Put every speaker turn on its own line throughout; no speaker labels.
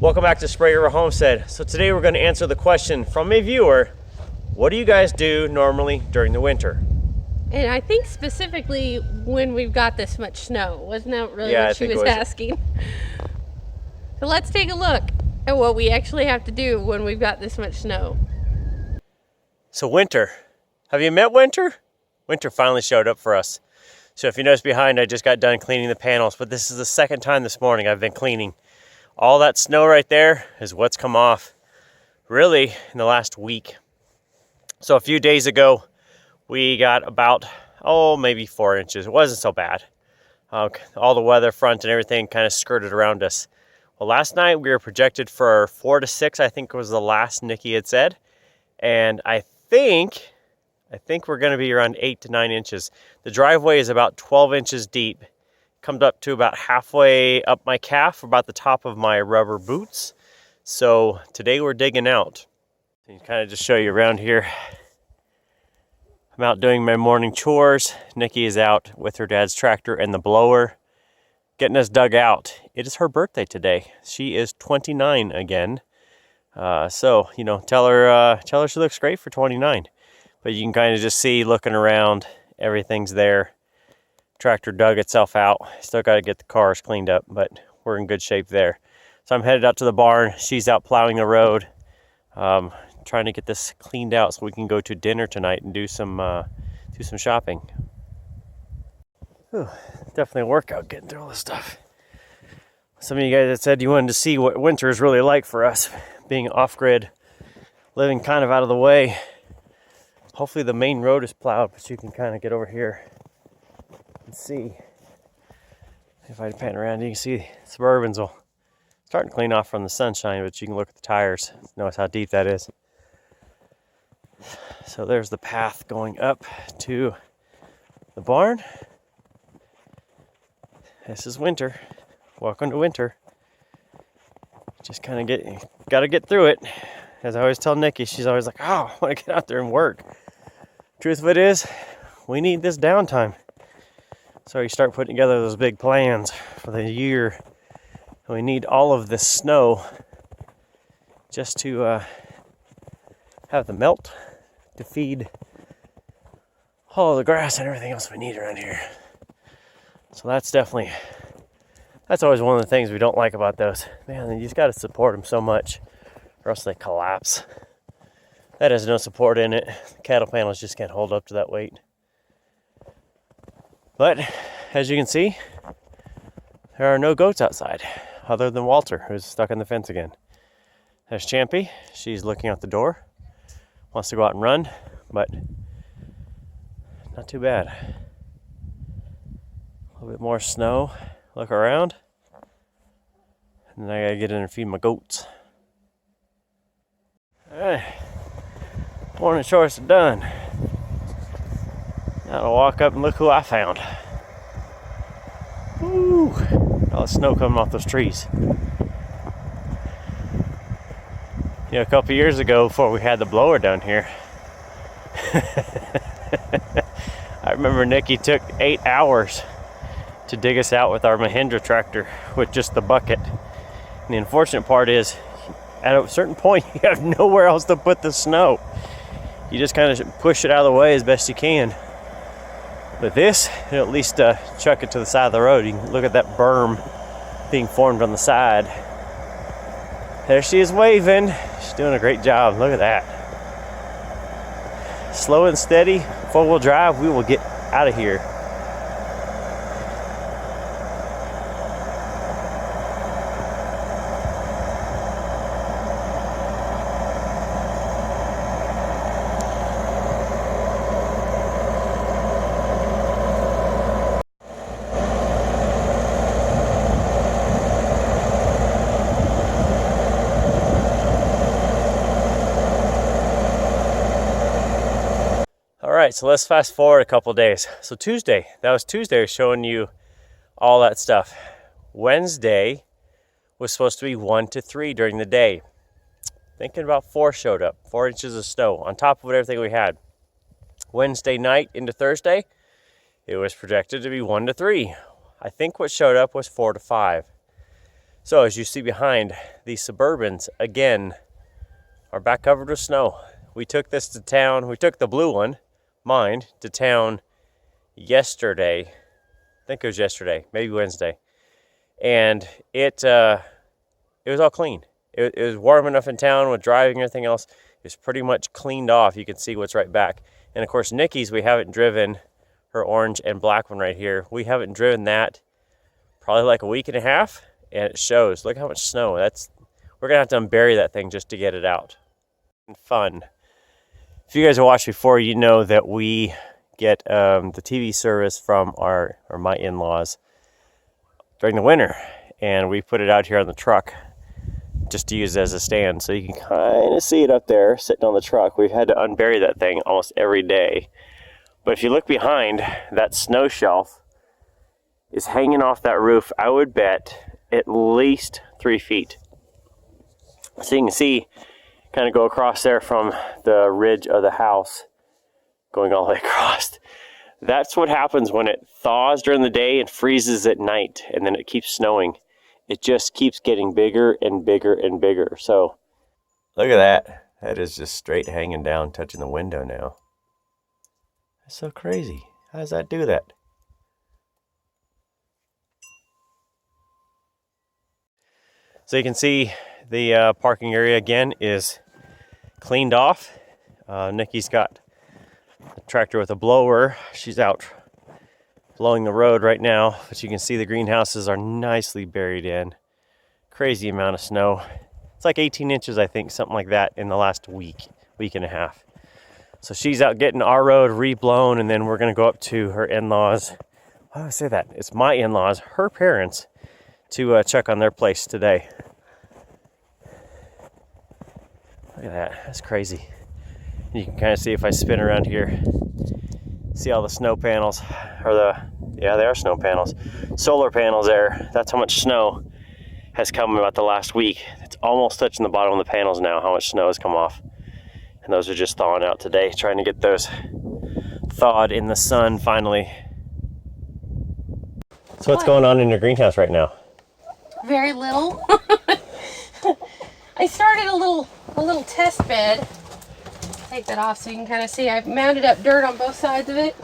Welcome back to Sprague Homestead. So today we're going to answer the question from a viewer, what do you guys do normally during the winter?
And I think specifically when we've got this much snow. Wasn't that really what she was asking? So let's take a look at what we actually have to do when we've got this much snow.
So winter. Have you met winter? Winter finally showed up for us. So if you notice behind, I just got done cleaning the panels, but this is the second time this morning I've been cleaning. All that snow right there is what's come off really in the last week. So a few days ago, we got about, maybe 4 inches. It wasn't so bad. All the weather front and everything kind of skirted around us. Well, last night we were projected for 4 to 6, I think was the last Nikki had said. And I think we're going to be around 8 to 9 inches. The driveway is about 12 inches deep. Comes up to about halfway up my calf, about the top of my rubber boots. So today we're digging out. And kind of just show you around here. I'm out doing my morning chores. Nikki is out with her dad's tractor and the blower, getting us dug out. It is her birthday today. She is 29 again. So tell her she looks great for 29. But you can kind of just see, looking around, everything's there. Tractor dug itself out. Still got to get the cars cleaned up, but we're in good shape there. So I'm headed out to the barn. She's out plowing the road, trying to get this cleaned out so we can go to dinner tonight and do some shopping. Whew, definitely a workout getting through all this stuff. Some of you guys had said you wanted to see what winter is really like for us, being off-grid, living kind of out of the way. Hopefully the main road is plowed, but you can kind of get over here and see. If I pan around, you can see Suburbans will start to clean off from the sunshine, but you can look at the tires. Notice how deep that is. So there's the path going up to the barn. This is winter. Welcome to winter. Just kind of got to get through it. As I always tell Nikki, she's always like, I want to get out there and work. Truth of it is, we need this downtime. So you start putting together those big plans for the year. And we need all of this snow just to have the melt to feed all the grass and everything else we need around here. So that's always one of the things we don't like about those. Man, you just got to support them so much or else they collapse. That has no support in it. The cattle panels just can't hold up to that weight. But as you can see, there are no goats outside other than Walter, who's stuck in the fence again. There's Champy. She's looking out the door. Wants to go out and run, but not too bad. A little bit more snow. Look around. And then I gotta get in and feed my goats. Alright. Morning chores are done. Now I'll walk up and look who I found. Woo! All the snow coming off those trees. A couple years ago, before we had the blower down here, I remember Nikki took 8 hours to dig us out with our Mahindra tractor with just the bucket. And the unfortunate part is, at a certain point, you have nowhere else to put the snow. You just kind of push it out of the way as best you can. But this, at least chuck it to the side of the road. You can look at that berm being formed on the side. There she is waving. She's doing a great job. Look at that. Slow and steady, 4-wheel drive, we will get out of here. Alright, so let's fast forward a couple days. So Tuesday, showing you all that stuff. Wednesday was supposed to be 1 to 3 during the day. Thinking about 4 showed up, 4 inches of snow on top of everything we had. Wednesday night into Thursday, it was projected to be 1 to 3. I think what showed up was 4 to 5. So as you see behind, these Suburbans, again, are back covered with snow. We took this to town. We took the blue one, mine, to town yesterday. I think it was yesterday, maybe Wednesday. And it was all clean. It was warm enough in town with driving and everything else. It was pretty much cleaned off. You can see what's right back. And of course, Nikki's, we haven't driven, her orange and black one right here. We haven't driven that probably like a week and a half, and it shows. Look how much snow. We're gonna have to unbury that thing just to get it out. And fun. If you guys have watched before, you know that we get the TV service from my in-laws during the winter, and we put it out here on the truck just to use as a stand, so you can kind of see it up there sitting on the truck. We've had to unbury that thing almost every day. But if you look behind, that snow shelf is hanging off that roof, I would bet at least 3 feet. So you can see, kind of go across there from the ridge of the house, going all the way across. That's what happens when it thaws during the day and freezes at night, and then it keeps snowing. It just keeps getting bigger and bigger and bigger. So look at that. That is just straight hanging down, touching the window now. That's so crazy. How does that do that? So you can see the parking area again is cleaned off. Nikki's got a tractor with a blower. She's out blowing the road right now, but you can see the greenhouses are nicely buried in. Crazy amount of snow. It's like 18 inches, I think, something like that in the last week and a half. So she's out getting our road re-blown, and then we're gonna go up to her in-laws. Why do I say that? It's my in-laws, her parents, to check on their place today. Look at that, that's crazy. You can kind of see if I spin around here, see all the snow panels, they are snow panels, solar panels there. That's how much snow has come about the last week. It's almost touching the bottom of the panels now, how much snow has come off. And those are just thawing out today, trying to get those thawed in the sun finally. So what's going on in your greenhouse right now?
Very little. I started a little test bed. Take that off so you can kind of see. I've mounted up dirt on both sides of it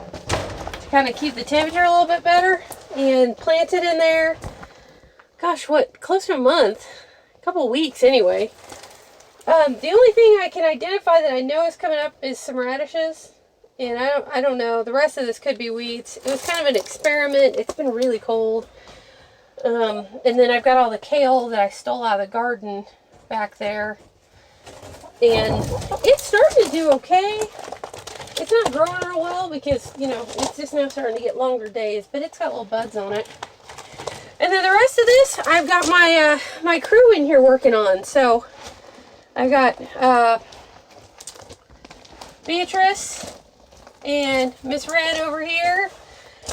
to kind of keep the temperature a little bit better, and planted in there. Gosh, close to a month, a couple of weeks anyway. The only thing I can identify that I know is coming up is some radishes, and I don't know. The rest of this could be weeds. It was kind of an experiment. It's been really cold. And then I've got all the kale that I stole out of the garden back there. And it's starting to do okay. It's not growing real well because, it's just now starting to get longer days, but it's got little buds on it. And then the rest of this, I've got my crew in here working on. So I got Beatrice and Miss Red over here,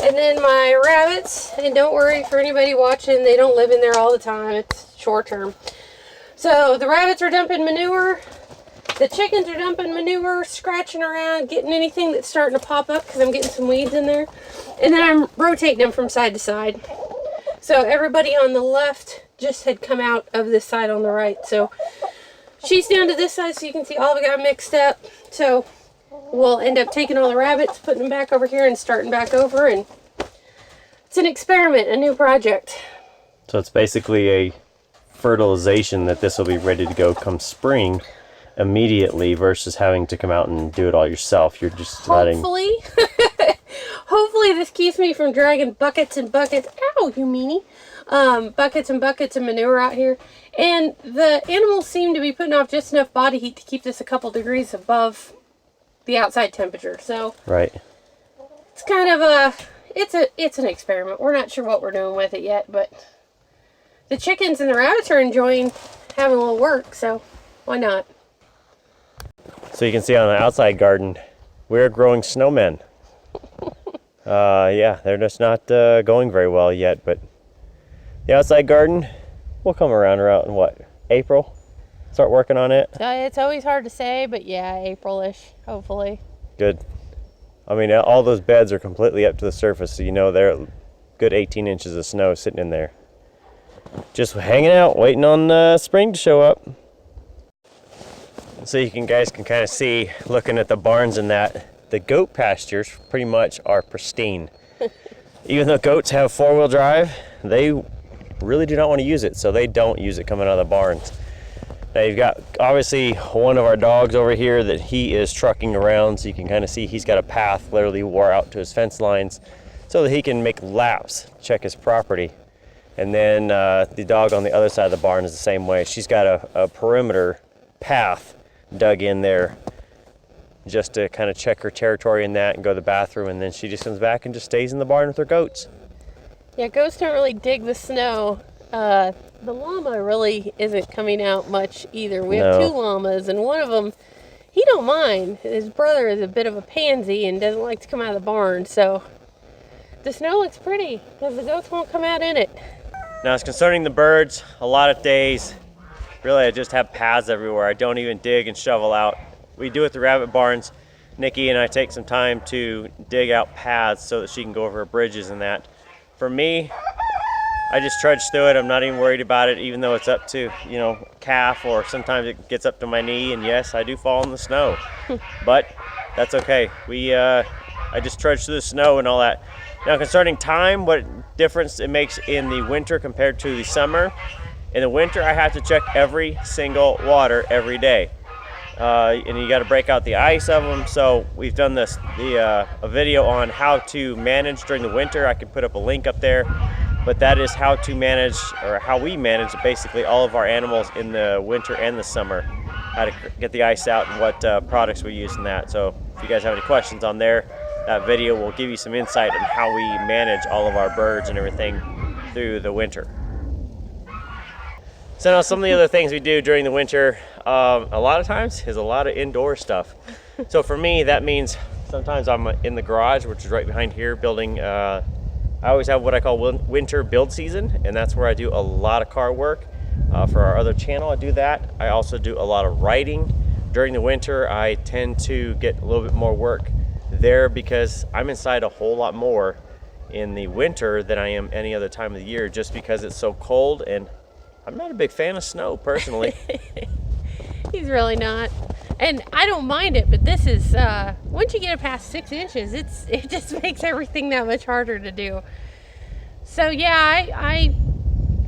and then my rabbits. And don't worry, for anybody watching, they don't live in there all the time. It's short term. So the rabbits are dumping manure. The chickens are dumping manure, scratching around, getting anything that's starting to pop up because I'm getting some weeds in there. And then I'm rotating them from side to side. So everybody on the left just had come out of this side on the right. So she's down to this side so you can see all of it got mixed up. So we'll end up taking all the rabbits, putting them back over here and starting back over. And it's an experiment, a new project.
So it's basically a fertilization that this will be ready to go come spring immediately versus having to come out and do it all yourself. You're just letting...
Hopefully. Hopefully this keeps me from dragging buckets and buckets. Ow, you meanie. Buckets and buckets of manure out here. And the animals seem to be putting off just enough body heat to keep this a couple degrees above the outside temperature. So
right.
It's kind of it's an experiment. We're not sure what we're doing with it yet, but the chickens and the rabbits are enjoying having a little work, so why not?
So you can see on the outside garden, we're growing snowmen. Yeah, they're just not going very well yet, but the outside garden, we'll come around in what, April? Start working on it?
It's always hard to say, but yeah, April-ish, hopefully.
Good. I mean, all those beds are completely up to the surface, so you know they're good 18 inches of snow sitting in there. Just hanging out, waiting on spring to show up. So you guys can kind of see, looking at the barns and that, the goat pastures pretty much are pristine. Even though goats have 4-wheel drive, they really do not want to use it, so they don't use it coming out of the barns. Now you've got obviously one of our dogs over here that he is trucking around, so you can kind of see he's got a path literally wore out to his fence lines so that he can make laps, check his property. And then the dog on the other side of the barn is the same way. She's got a perimeter path dug in there just to kind of check her territory in that and go to the bathroom, and then she just comes back and just stays in the barn with her goats.
Yeah, goats don't really dig the snow. The llama really isn't coming out much either. We have 2 llamas, and one of them, he don't mind. His brother is a bit of a pansy and doesn't like to come out of the barn, so the snow looks pretty because the goats won't come out in it.
Now, as concerning the birds, a lot of days, really I just have paths everywhere. I don't even dig and shovel out. We do at the rabbit barns. Nikki and I take some time to dig out paths so that she can go over bridges and that. For me, I just trudge through it. I'm not even worried about it, even though it's up to, calf, or sometimes it gets up to my knee, and yes, I do fall in the snow, but that's okay. I just trudge through the snow and all that. Now, concerning time, what difference it makes in the winter compared to the summer. In the winter, I have to check every single water every day. And you got to break out the ice of them. So we've done a video on how to manage during the winter. I can put up a link up there. But that is how to manage, or how we manage basically all of our animals in the winter and the summer. How to get the ice out and what products we use in that. So if you guys have any questions on there, that video will give you some insight on how we manage all of our birds and everything through the winter. So now some of the other things we do during the winter, a lot of times, is a lot of indoor stuff. So for me, that means sometimes I'm in the garage, which is right behind here, building. I always have what I call winter build season, and that's where I do a lot of car work. For our other channel, I do that. I also do a lot of writing. During the winter, I tend to get a little bit more work there because I'm inside a whole lot more in the winter than I am any other time of the year, just because it's so cold, and I'm not a big fan of snow personally.
He's really not. And I don't mind it, but this is, once you get it past 6 inches, it just makes everything that much harder to do. So yeah, I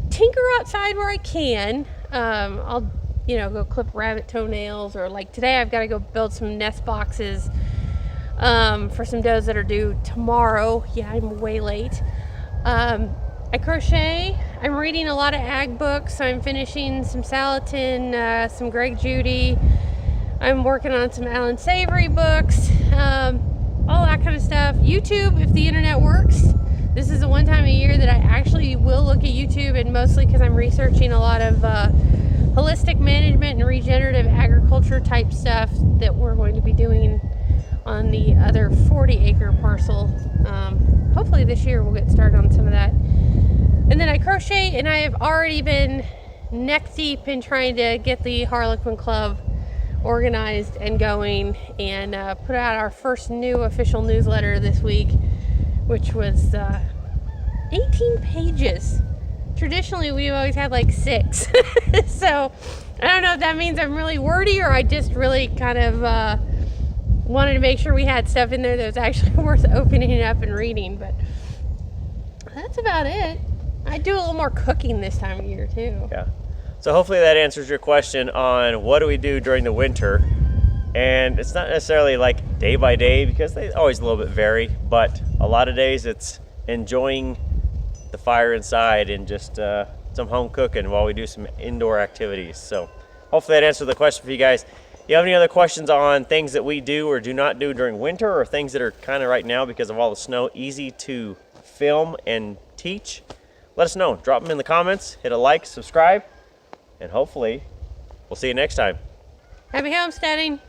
tinker outside where I can. I'll, go clip rabbit toenails, or like today I've got to go build some nest boxes for some does that are due tomorrow. Yeah, I'm way late. I crochet. I'm reading a lot of ag books. I'm finishing some Salatin, some Greg Judy. I'm working on some Alan Savory books, all that kind of stuff. YouTube, if the internet works. This is the one time a year that I actually will look at YouTube, and mostly because I'm researching a lot of holistic management and regenerative agriculture type stuff that we're going to be doing on the other 40-acre parcel. Hopefully this year we'll get started on some of that. And then I crochet, and I have already been neck deep in trying to get the Harlequin Club organized and going, and put out our first new official newsletter this week, which was 18 pages. Traditionally, we've always had like 6. So I don't know if that means I'm really wordy, or I just really kind of wanted to make sure we had stuff in there that was actually worth opening up and reading. But that's about it. I do a little more cooking this time of year too.
Yeah. So hopefully that answers your question on what do we do during the winter. And it's not necessarily like day by day, because they always a little bit vary, but a lot of days it's enjoying the fire inside and just some home cooking while we do some indoor activities. So hopefully that answered the question for you guys. If you have any other questions on things that we do or do not do during winter, or things that are kind of right now because of all the snow easy to film and teach, let us know. Drop them in the comments, hit a like, subscribe, and hopefully we'll see you next time.
Happy homesteading.